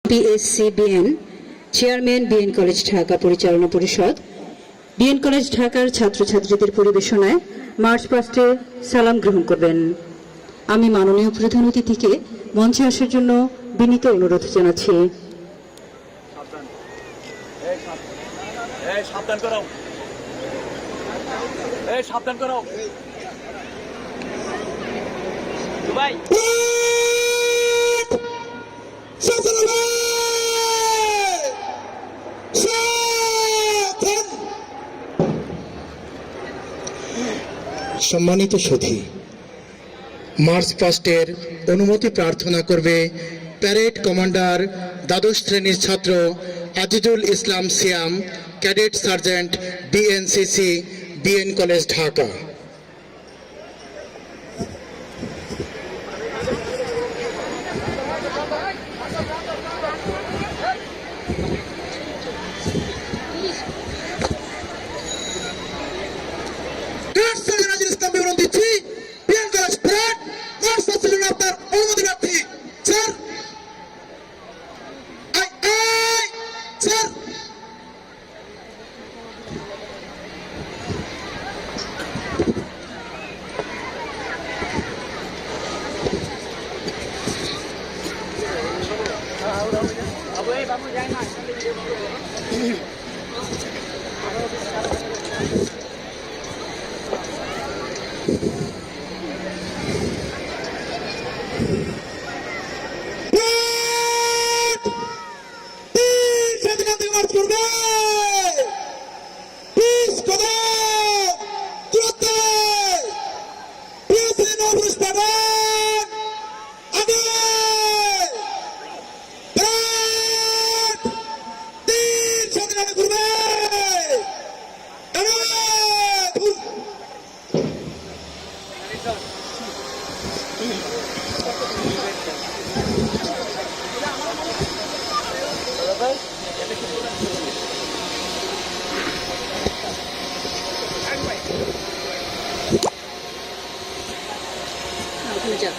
PSCBN chairman BN college Dhaka পরিচালনা পরিষদ BN college ঢাকার ছাত্রছাত্রীদের পরিবেশনায় মার্চ পাস্টে সালাম গ্রহণ করবেন। আমি মাননীয় প্রধান অতিথিকে মঞ্চে আসার জন্য বিনীত অনুরোধ জানাচ্ছি। সম্মানিত সুধী, মার্চ পাস্টের অনুমতি প্রার্থনা করবে প্যারেড কমান্ডার দ্বাদশ শ্রেণীর ছাত্র Azizul Islam Siam, cadet sergeant BNCC BN college Dhaka.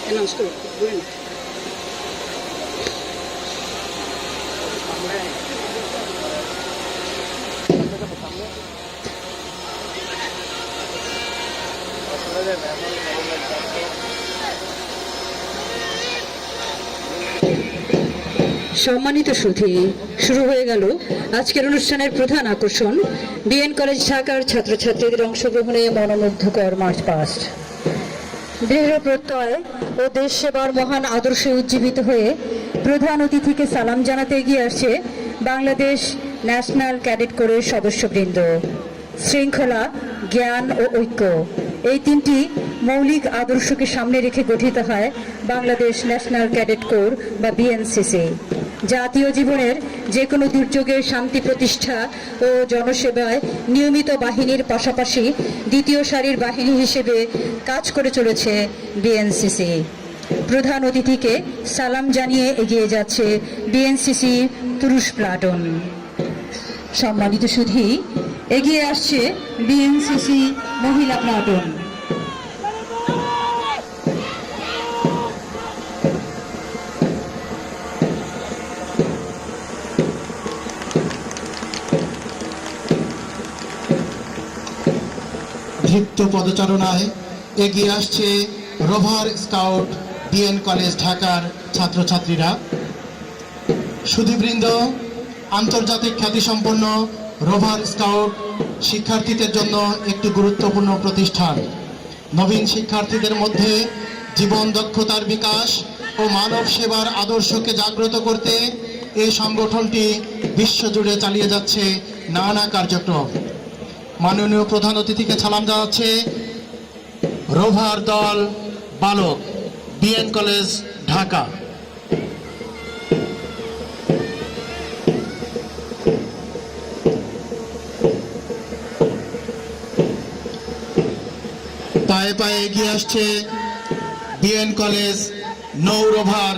Announce করুন। সম্মানিত সুধী, শুরু হয়ে গেল আজকের অনুষ্ঠানের প্রধান আকর্ষণ বিএন কলেজ ঢাকার ছাত্রছাত্রীদের অংশগ্রহণে মনোমুগ্ধকর মার্চ পাস্ট। দৃঢ় প্রত্যয় ও দেশ সেবার মহান আদর্শে উজ্জীবিত হয়ে প্রধান অতিথিকে সালাম জানাতে এগিয়ে আসছে বাংলাদেশ ন্যাশনাল ক্যাডেট কোরের সদস্যবৃন্দ। শৃঙ্খলা, জ্ঞান ও ঐক্য, এই তিনটি মৌলিক আদর্শকে সামনে রেখে গঠিত হয় বাংলাদেশ ন্যাশনাল ক্যাডেট কোর বা BNCC। জাতীয় জীবনের যে কোনো দুর্যোগের শান্তি প্রতিষ্ঠা ও জনসেবায় নিয়মিত বাহিনীর পাশাপাশি দ্বিতীয় সারির বাহিনী হিসেবে কাজ করে চলেছে BNCC। প্রধান অতিথিকে সালাম জানিয়ে এগিয়ে যাচ্ছে BNCC পুরুষ প্লাটুন। সম্মানিত সুধী, এগিয়ে আসছে BNCC মহিলা প্লাটুন। দীপ্ত পদচারণায় এগিয়ে আসছে রোভার স্কাউট বিএন কলেজ ঢাকার ছাত্রছাত্রীরা। সুধীবৃন্দ, আন্তর্জাতিক খ্যাতিসম্পন্ন রোভার স্কাউট শিক্ষার্থীদের জন্য একটি গুরুত্বপূর্ণ প্রতিষ্ঠান। নবীন শিক্ষার্থীদের মধ্যে জীবন দক্ষতার বিকাশ ও মানব সেবার আদর্শকে জাগ্রত করতে এই সংগঠনটি বিশ্বজুড়ে চালিয়ে যাচ্ছে নানা কার্যক্রম। মাননীয় প্রধান অতিথিকে সালাম জানাচ্ছে রোভার দল বালক বিএন কলেজ ঢাকা। পায়ে পায়ে এগিয়ে আসছে বিএন কলেজ নৌ রোভার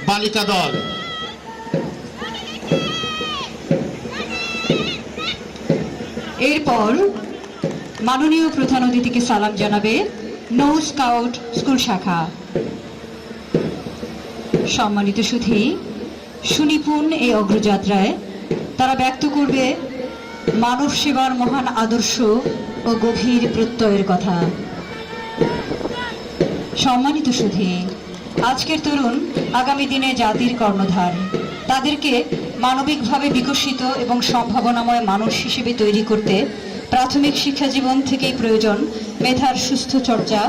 বালিকা দল। এরপর মাননীয় প্রধান অতিথিকে সালাম জানাবে নৌ স্কাউট স্কুল শাখা। সম্মানিত সুধী, সুনিপুণ এই অগ্রযাত্রায় তারা ব্যক্ত করবে মানব সেবার মহান আদর্শ ও গভীর প্রত্যয়ের কথা। সম্মানিত সুধী, আজকের তরুণ আগামী দিনে জাতির কর্ণধার। তাদেরকে মানবিকভাবে বিকশিত এবং সম্ভাবনাময় মানুষ হিসেবে তৈরি করতে প্রাথমিক শিক্ষা জীবন থেকেই প্রয়োজন মেধার সুস্থ চর্চা,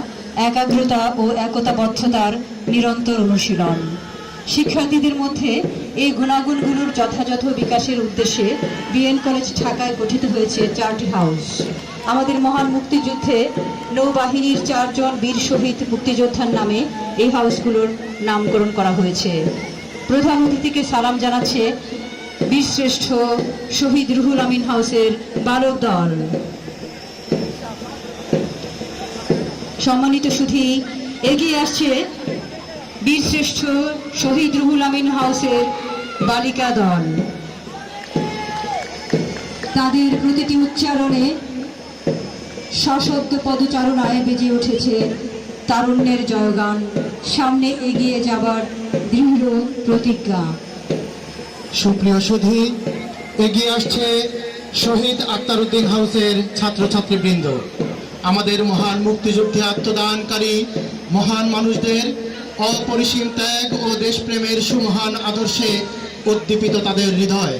একাগ্রতা ও একতাবদ্ধতার নিরন্তর অনুশীলন। শিক্ষার্থীদের মধ্যে এই গুণাগুণগুলোর যথাযথ বিকাশের উদ্দেশ্যে বিএন কলেজ ঢাকায় গঠিত হয়েছে 4টি হাউস। আমাদের মহান মুক্তিযুদ্ধে নৌবাহিনীর 4 জন বীর শহীদ মুক্তিযোদ্ধার নামে এই হাউসগুলোর নামকরণ করা হয়েছে। প্রধান অতিথিকে সালাম জানাচ্ছে বীরশ্রেষ্ঠ শহীদ রুহুল আমিন হাউসের বালক দল। সম্মানিত সুধী, এগিয়ে আসছে বীরশ্রেষ্ঠ শহীদ রুহুল আমিন হাউসের বালিকা দল। তাদের প্রতিটি উচ্চারণে সশব্দ পদচারণায় বেজে উঠেছে তারুণ্যের জয়গান, সামনে এগিয়ে যাবার দৃঢ় প্রতিজ্ঞা। সুপ্রিয় সুধী, এগিয়ে আসছে শহীদ আক্তারউদ্দিন হাউসের ছাত্রছাত্রীবৃন্দ। আমাদের মহান মুক্তিযুদ্ধে আত্মদানকারী মহান মানুষদের অপরিসীম ত্যাগ ও দেশপ্রেমের সুমহান আদর্শে উদ্দীপিত তাদের হৃদয়।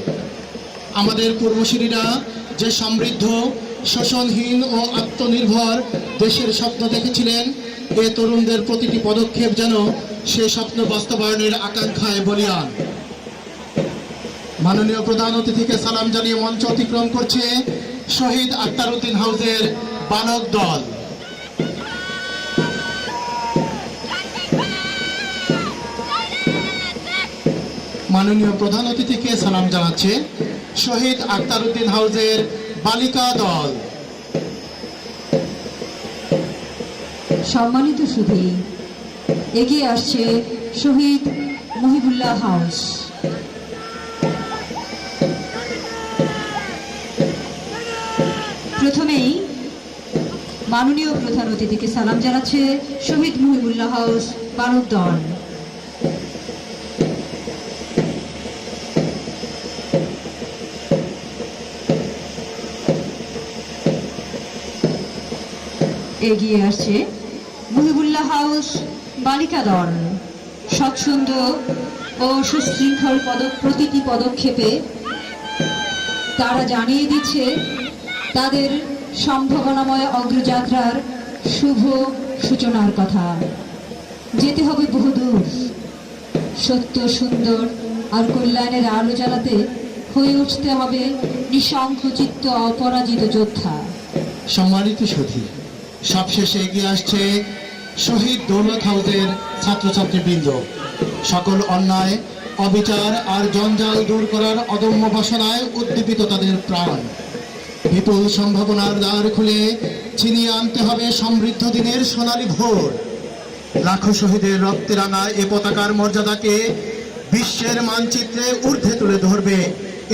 আমাদের পূর্বসূরীরা যে সমৃদ্ধ, শোষণহীন ও আত্মনির্ভর দেশের স্বপ্ন দেখেছিলেন, এ তরুণদের প্রতিটি পদক্ষেপ যেন সে স্বপ্ন বাস্তবায়নের আকাঙ্ক্ষায় বলীয়ান। মাননীয় প্রধান অতিথিকে সালাম জানিয়ে মঞ্চ অতিক্রম করছে শহীদ আক্তারউদ্দিন হাউসের বালক দল। মাননীয় প্রধান অতিথিকে সালাম জানাচ্ছে শহীদ আক্তারউদ্দিন হাউসের বালিকা দল। সম্মানিত সুধী, এগিয়ে আসছে শহীদ মহিবুল্লাহ হাউস। প্রথমেই মাননীয় প্রধান অতিথিকে সালাম জানাচ্ছে শহীদ মহিবুল্লাহ হাউস বালক দল। এগিয়ে আসছে মহিবুল্লাহ হাউস বালিকা দল। স্বচ্ছন্দ ও সুশৃঙ্খল প্রতিটি পদক্ষেপে তারা জানিয়ে দিচ্ছে তাদের সম্ভাবনাময় অগ্রযাত্রার শুভ সূচনার কথা। যেতে হবে বহুদূর, সত্য, সুন্দর আর কল্যাণের আলো জ্বালাতে হয়ে উঠতে হবে নিঃসংকোচিত অপরাজিত যোদ্ধা। সম্মানিত সুধী, সবশেষে এগিয়ে আসছে শহীদ দৌলত হাউসের ছাত্রছাত্রীবৃন্দ। সকল অন্যায়, অবিচার আর জঞ্জাল দূর করার অদম্য বাসনায় উদ্দীপিত তাদের প্রাণ। বিপুল সম্ভাবনার দ্বার খুলে ছিনিয়ে আনতে হবে সমৃদ্ধ দিনের সোনালী ভোর। লাখো শহীদের রক্তে রাঙা এ পতাকার মর্যাদাকে বিশ্বের মানচিত্রে ঊর্ধ্বে তুলে ধরবে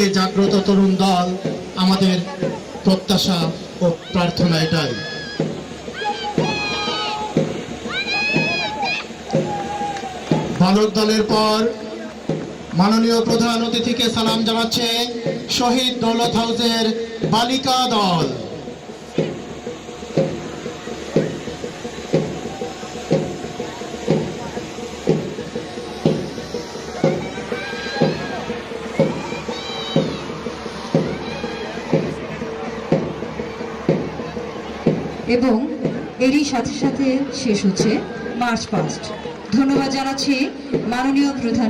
এ জাগ্রত তরুণ দল। আমাদের প্রত্যাশা ও প্রার্থনা এটাই। বালক দলের পর মাননীয় প্রধান অতিথিকে সালাম জানাচ্ছে শহীদ দৌলত হাউসের বালিকা দল। এবং এরই সাথে সাথে শেষ হচ্ছে মার্চ পাস্ট। ধন্যবাদ জানাচ্ছি মাননীয় প্রধান